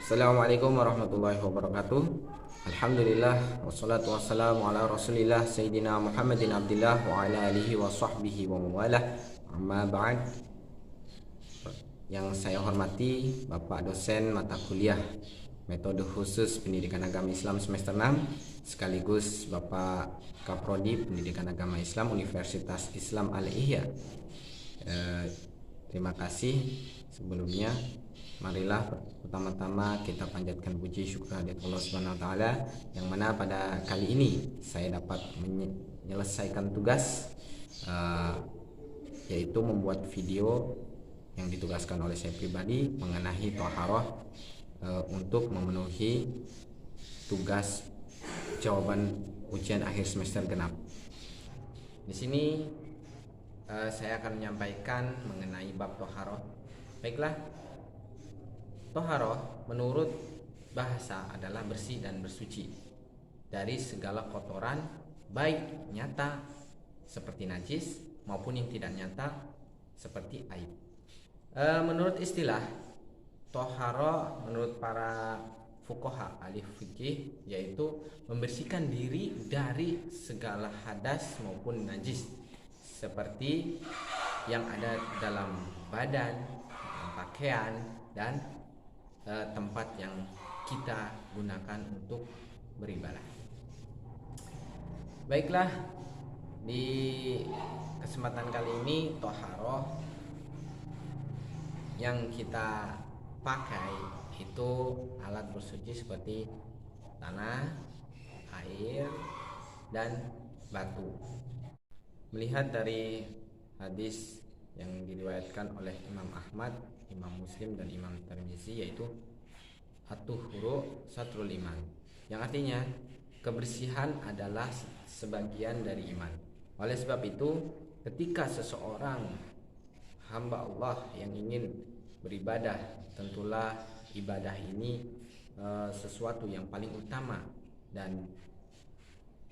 Assalamualaikum warahmatullahi wabarakatuh. Alhamdulillah wassalatu wassalamu ala Rasulillah Sayyidina Muhammadin Abdillah wa ala alihi wa sahbihi wa mawalah. Amma ba'd. Yang saya hormati Bapak dosen mata kuliah Metode Khusus Pendidikan Agama Islam semester 6 sekaligus Bapak Kaprodi Pendidikan Agama Islam Universitas Islam Al-Ihya. Terima kasih sebelumnya. Marilah pertama-tama kita panjatkan puji syukur hadirat Allah Subhanahu wa taala yang mana pada kali ini saya dapat menyelesaikan tugas yaitu membuat video yang ditugaskan oleh saya pribadi mengenai Thaharah untuk memenuhi tugas jawaban ujian akhir semester genap. Di sini saya akan menyampaikan mengenai bab Thaharah. Baiklah, Thaharah menurut bahasa adalah bersih dan bersuci dari segala kotoran, baik nyata seperti najis maupun yang tidak nyata seperti aib. Menurut istilah Thaharah menurut para fuqaha ahli fikih yaitu membersihkan diri dari segala hadas maupun najis seperti yang ada dalam badan, pakaian dan tempat yang kita gunakan untuk beribadah. Baiklah, di kesempatan kali ini Thaharah yang kita pakai itu alat bersuci seperti tanah, air, dan batu. Melihat dari hadis yang diriwayatkan oleh Imam Ahmad, Imam Muslim dan Imam Tirmizi yaitu at-tuhuru satrul iman, yang artinya kebersihan adalah sebagian dari iman. Oleh sebab itu, ketika seseorang hamba Allah yang ingin beribadah, tentulah ibadah ini sesuatu yang paling utama dan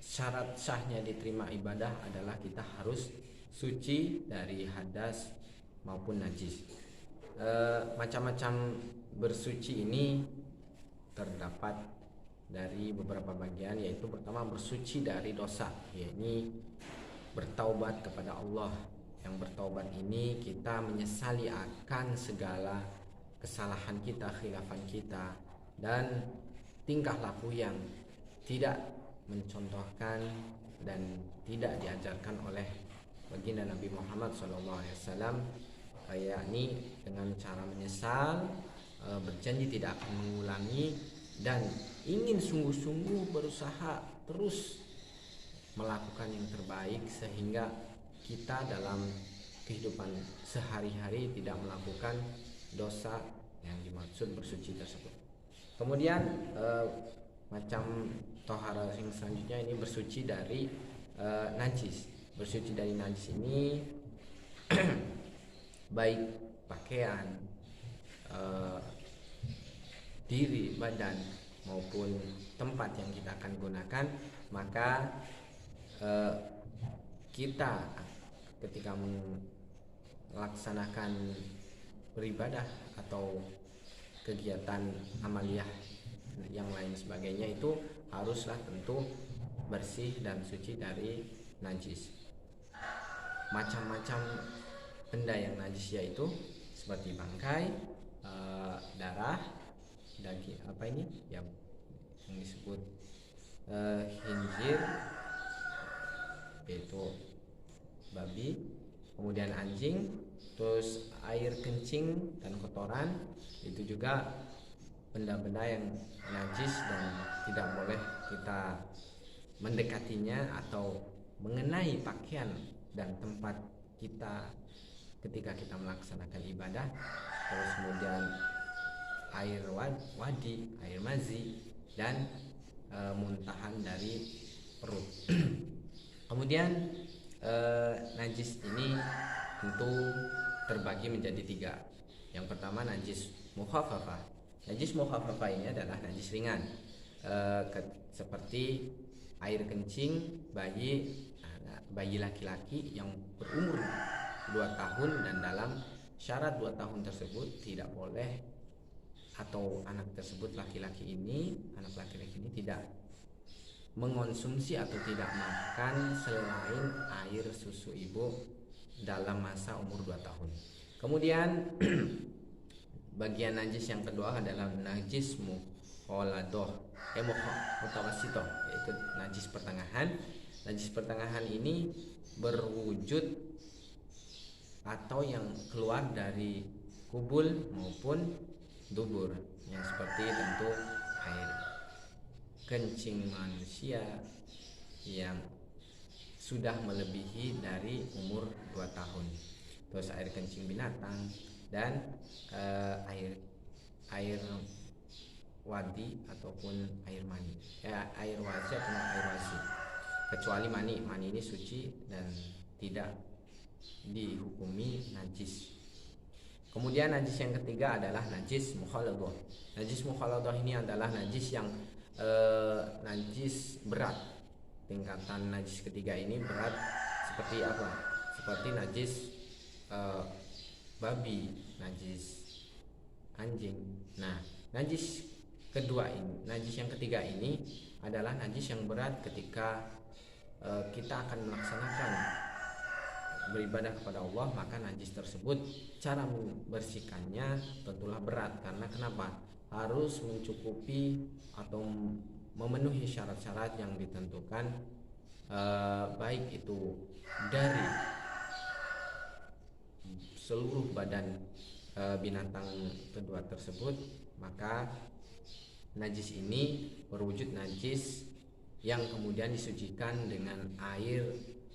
syarat sahnya diterima ibadah adalah kita harus suci dari hadas maupun najis. Macam-macam bersuci ini terdapat dari beberapa bagian, yaitu pertama bersuci dari dosa, yakni bertaubat kepada Allah. Yang bertaubat ini kita menyesali akan segala kesalahan kita, khilafan kita, dan tingkah laku yang tidak mencontohkan dan tidak diajarkan oleh baginda Nabi Muhammad SAW, yakni dengan cara menyesal, berjanji tidak akan mengulangi, dan ingin sungguh-sungguh berusaha terus melakukan yang terbaik sehingga kita dalam kehidupan sehari-hari tidak melakukan dosa yang dimaksud bersuci tersebut. Kemudian macam Thaharah yang selanjutnya ini bersuci dari najis. Bersuci dari najis ini baik pakaian, diri, badan maupun tempat yang kita akan gunakan, maka kita ketika melaksanakan beribadah atau kegiatan amaliyah yang lain sebagainya itu haruslah tentu bersih dan suci dari najis. Macam-macam benda yang najis yaitu seperti bangkai, darah, daging yang disebut khinzir yaitu babi, kemudian anjing, terus air kencing dan kotoran itu juga benda-benda yang najis dan tidak boleh kita mendekatinya atau mengenai pakaian dan tempat kita ketika kita melaksanakan ibadah. Terus kemudian air wadi, air mazi, dan muntahan dari perut. Kemudian najis ini tentu terbagi menjadi 3. Yang pertama najis mukhaffafah. Najis mukhaffafah ini adalah najis ringan, seperti air kencing bayi laki-laki yang berumur 2 tahun dan dalam syarat 2 tahun tersebut tidak boleh atau anak tersebut anak laki-laki ini tidak mengonsumsi atau tidak makan selain air susu ibu dalam masa umur 2 tahun. Kemudian bagian najis yang kedua adalah najis mukhaladah mutawasitoh, yaitu najis pertengahan. Najis pertengahan ini berwujud atau yang keluar dari kubul maupun dubur, yang seperti tentu air kencing manusia yang sudah melebihi dari umur 2 tahun, terus air kencing binatang, dan air wadi ataupun air mani, air wasi atau air wasi, kecuali mani ini suci dan tidak dihukumi najis. Kemudian najis yang ketiga adalah najis mukhaladah. Najis mukhaladah ini adalah najis yang najis berat. Tingkatan najis ketiga ini berat seperti apa? Seperti najis babi, najis anjing. Nah, najis yang ketiga ini adalah najis yang berat ketika kita akan melaksanakan beribadah kepada Allah, maka najis tersebut cara membersihkannya tentulah berat. Karena kenapa? Harus mencukupi atau memenuhi syarat-syarat yang ditentukan, baik itu dari seluruh badan binatang kedua tersebut. Maka najis ini berwujud najis yang kemudian disucikan dengan air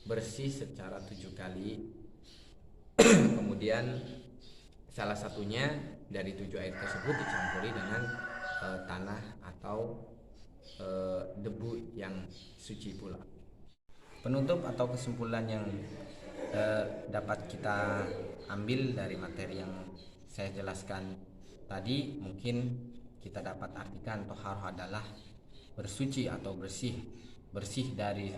bersih secara 7 kali. Kemudian salah satunya dari 7 air tersebut dicampuri dengan tanah atau debu yang suci pula. Penutup atau kesimpulan yang dapat kita ambil dari materi yang saya jelaskan tadi, mungkin kita dapat artikan toharoh adalah bersuci atau bersih dari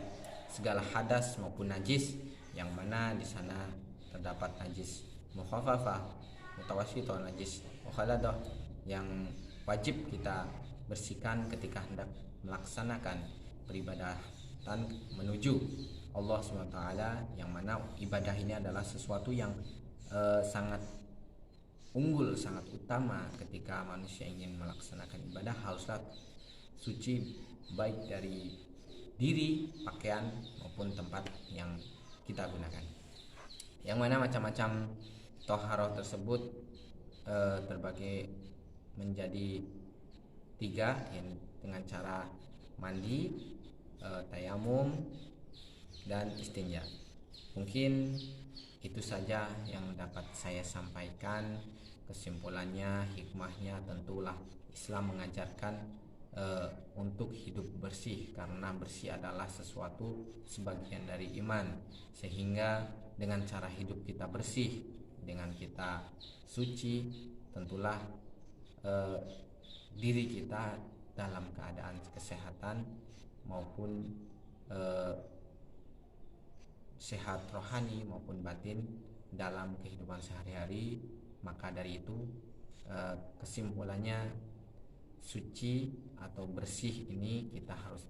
segala hadas maupun najis, yang mana di sana terdapat najis mukhafafah, mutawassithah, najis mukhaladah yang wajib kita bersihkan ketika hendak melaksanakan peribadatan menuju Allah SWT, yang mana ibadah ini adalah sesuatu yang sangat unggul, sangat utama. Ketika manusia ingin melaksanakan ibadah, haruslah suci baik dari diri, pakaian maupun tempat yang kita gunakan. Yang mana macam-macam toharoh tersebut terbagi menjadi 3, dengan cara mandi, tayamum, dan istinja. Mungkin itu saja yang dapat saya sampaikan. Kesimpulannya, hikmahnya tentulah Islam mengajarkan untuk hidup bersih, karena bersih adalah sesuatu sebagian dari iman. Sehingga dengan cara hidup kita bersih, dengan kita suci, tentulah diri kita dalam keadaan kesehatan maupun sehat rohani maupun batin dalam kehidupan sehari-hari. Maka dari itu kesimpulannya, suci atau bersih ini kita harus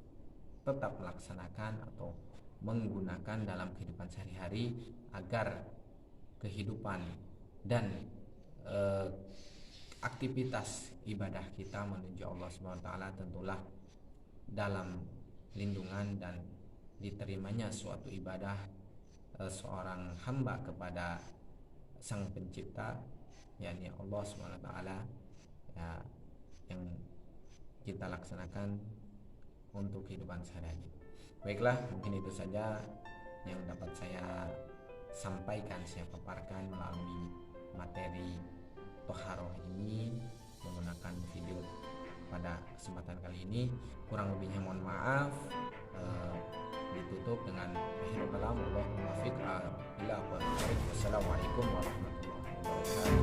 tetap melaksanakan atau menggunakan dalam kehidupan sehari-hari, agar kehidupan dan aktivitas ibadah kita menuju Allah SWT tentulah dalam lindungan dan diterimanya suatu ibadah seorang hamba kepada Sang Pencipta, yakni Allah SWT, ya, yang kita laksanakan untuk kehidupan sehari-hari. Baiklah, mungkin itu saja yang dapat saya sampaikan, saya paparkan melalui materi toharoh ini menggunakan video pada kesempatan kali ini. Kurang lebihnya mohon maaf. Ditutup dengan akhirul kalam, Wassalamualaikum warahmatullahi wabarakatuh.